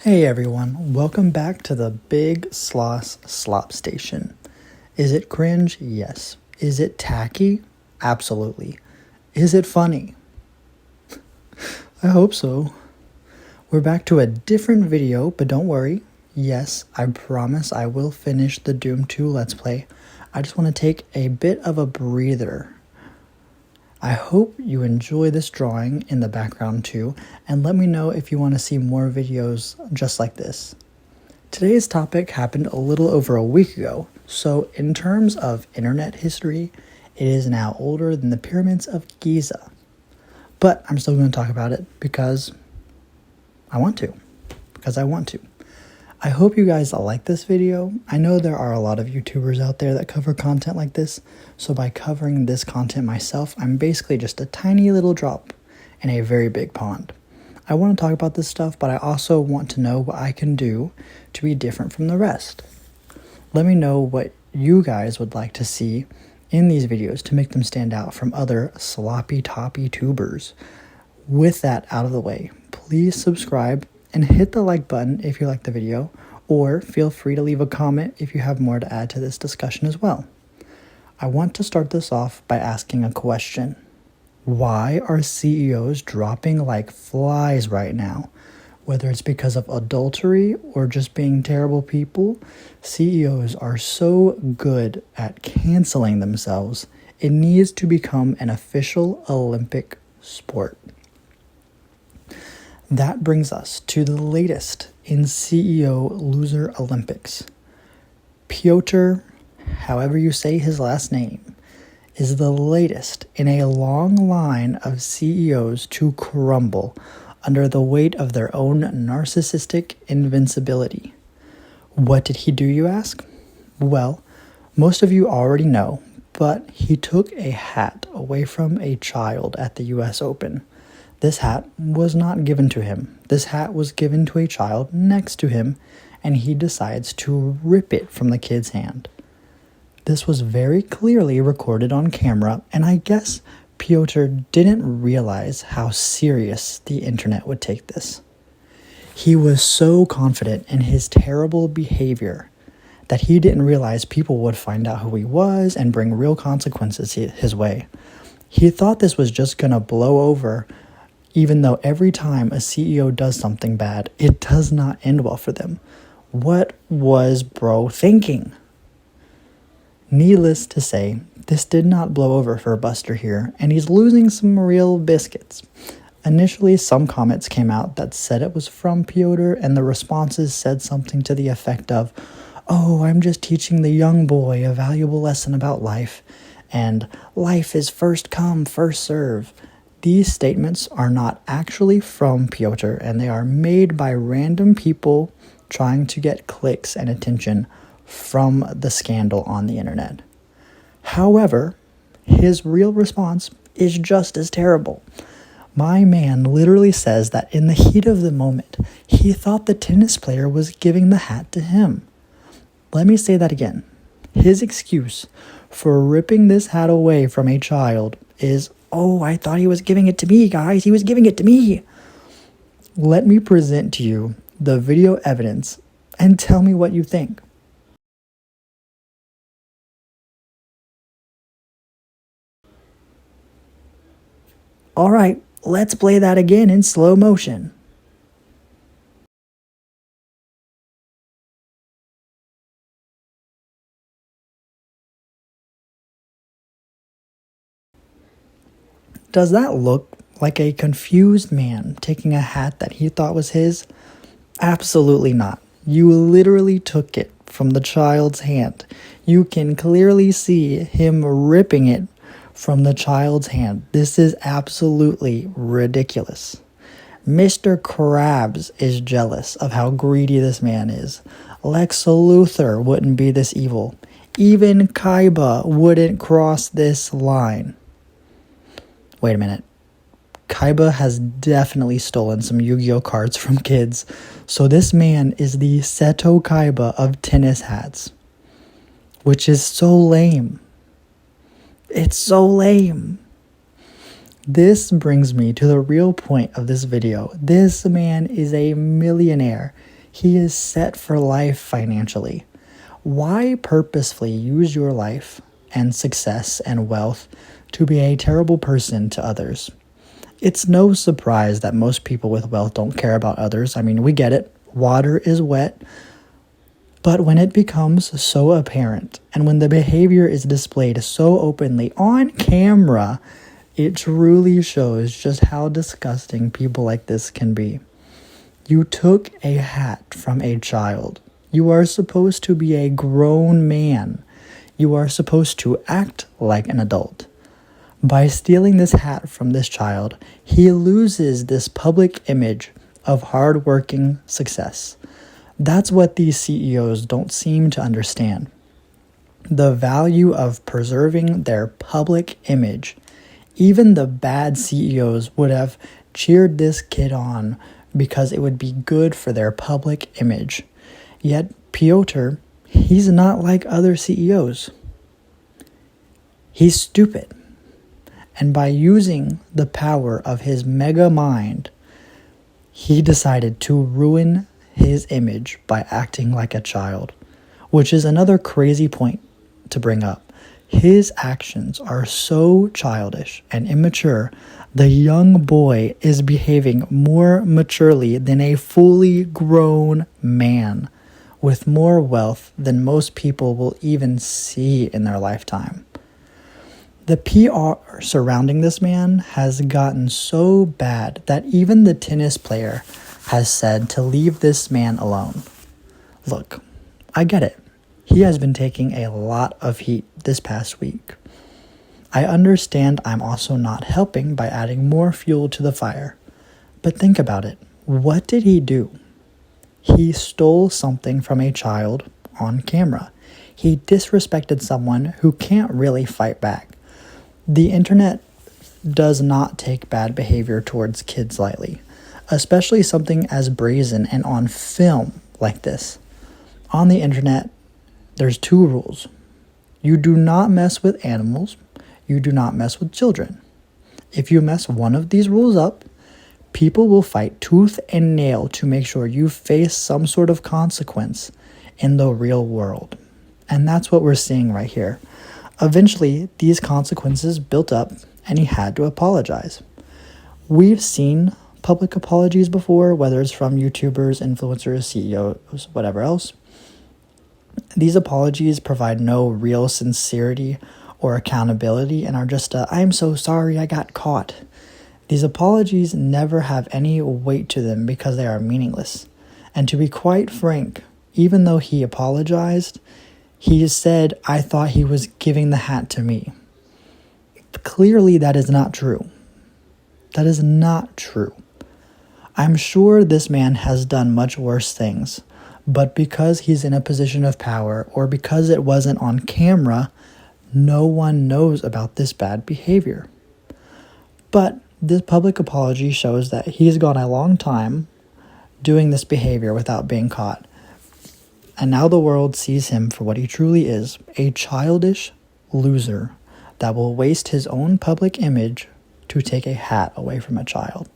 Hey everyone, welcome back to the Big Sloss Slop Station. Is it cringe? Yes. Is it tacky? Absolutely. Is it funny? I hope so. We're back to a different video, but don't worry. Yes, I promise I will finish the Doom 2 Let's Play. I just want to take a bit of a breather. I hope you enjoy this drawing in the background too, and let me know if you want to see more videos just like this. Today's topic happened a little over a week ago, so in terms of internet history, it is now older than the pyramids of Giza. But I'm still going to talk about it because I want to. I hope you guys like this video. I know there are a lot of YouTubers out there that cover content like this, so by covering this content myself, I'm basically just a tiny little drop in a very big pond. I want to talk about this stuff, but I also want to know what I can do to be different from the rest. Let me know what you guys would like to see in these videos to make them stand out from other sloppy toppy tubers. With that out of the way, please subscribe and hit the like button if you like the video, or feel free to leave a comment if you have more to add to this discussion as well. I want to start this off by asking a question. Why are CEOs dropping like flies right now? Whether it's because of adultery or just being terrible people, CEOs are so good at canceling themselves, it needs to become an official Olympic sport. That brings us to the latest in CEO Loser Olympics. Piotr, however you say his last name, is the latest in a long line of CEOs to crumble under the weight of their own narcissistic invincibility. What did he do, you ask? Well, most of you already know, but he took a hat away from a child at the US Open. This hat was not given to him. This hat was given to a child next to him, and he decides to rip it from the kid's hand. This was very clearly recorded on camera, and I guess Piotr didn't realize how serious the internet would take this. He was so confident in his terrible behavior that he didn't realize people would find out who he was and bring real consequences his way. He thought this was just gonna blow over, even though every time a CEO does something bad, it does not end well for them. What was bro thinking? Needless to say, this did not blow over for Buster here, and he's losing some real biscuits. Initially, some comments came out that said it was from Piotr, and the responses said something to the effect of, "Oh, I'm just teaching the young boy a valuable lesson about life, and life is first come, first serve." These statements are not actually from Piotr, and they are made by random people trying to get clicks and attention from the scandal on the internet. However, his real response is just as terrible. My man literally says that in the heat of the moment, he thought the tennis player was giving the hat to him. Let me say that again. His excuse for ripping this hat away from a child is, "Oh, I thought he was giving it to me, guys. He was giving it to me." Let me present to you the video evidence and tell me what you think. All right, let's play that again in slow motion. Does that look like a confused man taking a hat that he thought was his? Absolutely not. You literally took it from the child's hand. You can clearly see him ripping it from the child's hand. This is absolutely ridiculous. Mr. Krabs is jealous of how greedy this man is. Lex Luthor wouldn't be this evil. Even Kaiba wouldn't cross this line. Wait a minute. Kaiba has definitely stolen some Yu-Gi-Oh cards from kids, so this man is the Seto Kaiba of tennis hats, which is so lame. It's so lame. This brings me to the real point of this video. This man is a millionaire. He is set for life financially. Why purposefully use your life and success and wealth to be a terrible person to others? It's no surprise that most people with wealth don't care about others. I mean, we get it. Water is wet. But when it becomes so apparent, and when the behavior is displayed so openly on camera, it truly shows just how disgusting people like this can be. You took a hat from a child. You are supposed to be a grown man. You are supposed to act like an adult. By stealing this hat from this child, he loses this public image of hardworking success. That's what these CEOs don't seem to understand. The value of preserving their public image. Even the bad CEOs would have cheered this kid on because it would be good for their public image. Yet Piotr, he's not like other CEOs. He's stupid. And by using the power of his mega mind, he decided to ruin his image by acting like a child, which is another crazy point to bring up. His actions are so childish and immature, the young boy is behaving more maturely than a fully grown man with more wealth than most people will even see in their lifetime. The PR surrounding this man has gotten so bad that even the tennis player has said to leave this man alone. Look, I get it. He has been taking a lot of heat this past week. I understand I'm also not helping by adding more fuel to the fire. But think about it. What did he do? He stole something from a child on camera. He disrespected someone who can't really fight back. The internet does not take bad behavior towards kids lightly, especially something as brazen and on film like this. On the internet, there's 2 rules. You do not mess with animals. You do not mess with children. If you mess one of these rules up, people will fight tooth and nail to make sure you face some sort of consequence in the real world. And that's what we're seeing right here. Eventually, these consequences built up and he had to apologize. We've seen public apologies before, whether it's from YouTubers, influencers, CEOs, whatever else. These apologies provide no real sincerity or accountability and are just I'm so sorry I got caught. These apologies never have any weight to them because they are meaningless. And to be quite frank, even though he apologized, he said, I thought he was giving the hat to me. Clearly, that is not true. That is not true. I'm sure this man has done much worse things, but because he's in a position of power or because it wasn't on camera, no one knows about this bad behavior. But this public apology shows that he's gone a long time doing this behavior without being caught. And now the world sees him for what he truly is, a childish loser that will waste his own public image to take a hat away from a child.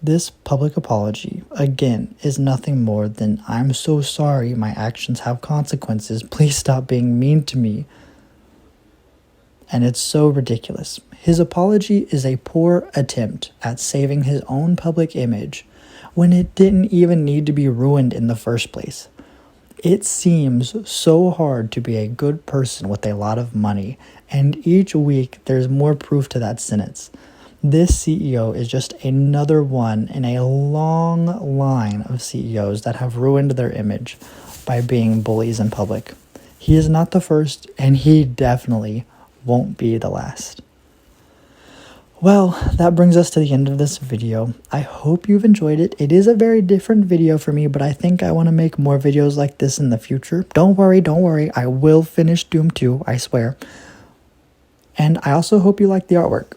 This public apology, again, is nothing more than, I'm so sorry, my actions have consequences, please stop being mean to me. And it's so ridiculous. His apology is a poor attempt at saving his own public image when it didn't even need to be ruined in the first place. It seems so hard to be a good person with a lot of money, and each week there's more proof to that sentence. This CEO is just another one in a long line of CEOs that have ruined their image by being bullies in public. He is not the first, and he definitely won't be the last. Well, that brings us to the end of this video. I hope you've enjoyed it. It is a very different video for me, but I think I want to make more videos like this in the future. Don't worry. I will finish Doom 2, I swear. And I also hope you like the artwork.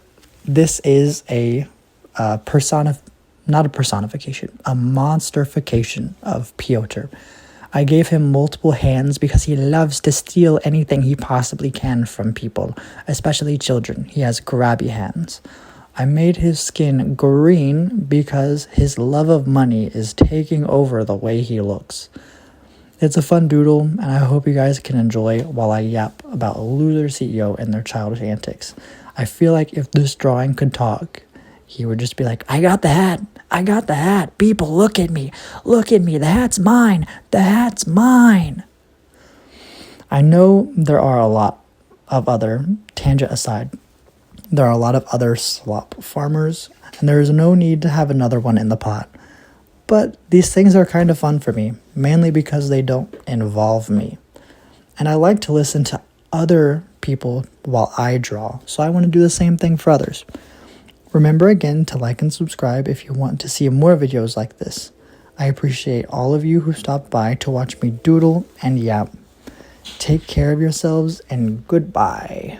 This is a monsterification of Piotr. I gave him multiple hands because he loves to steal anything he possibly can from people, especially children. He has grabby hands. I made his skin green because his love of money is taking over the way he looks. It's a fun doodle, and I hope you guys can enjoy while I yap about a loser CEO and their childish antics. I feel like if this drawing could talk, he would just be like, I got the hat. I got the hat. People, look at me. Look at me. The hat's mine. The hat's mine. I know there are a lot of other, tangent aside, there are a lot of other slop farmers, and there is no need to have another one in the pot. But these things are kind of fun for me, mainly because they don't involve me. And I like to listen to other people while I draw, so I want to do the same thing for others. Remember again to like and subscribe if you want to see more videos like this. I appreciate all of you who stopped by to watch me doodle and yap. Take care of yourselves and goodbye.